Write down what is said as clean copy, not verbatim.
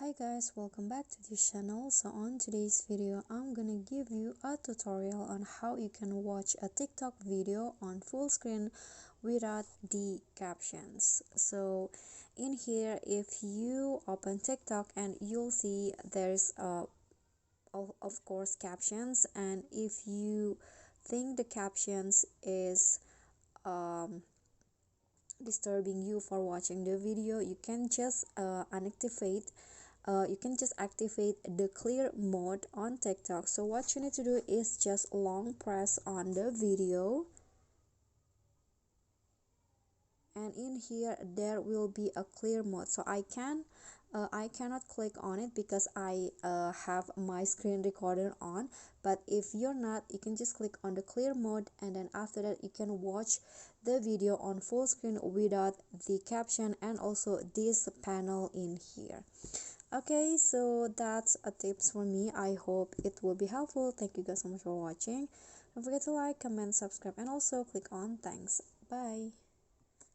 Hi guys, welcome back to this channel. So on today's video I'm gonna give you a tutorial on how you can watch a TikTok video on full screen without the captions. So in here, if you open TikTok, and you'll see there's of course captions, and if you think the captions is disturbing you for watching the video, you can just activate the clear mode on TikTok. So what you need to do is just long press on the video, and in here there will be a clear mode. So I cannot click on it because I have my screen recorder on, but if you're not, you can just click on the clear mode, and then after that you can watch the video on full screen without the caption and also this panel in here. Okay, so that's a tips for me. I hope it will be helpful. Thank you guys so much for watching. Don't forget to like, comment, subscribe, and also click on thanks. Bye.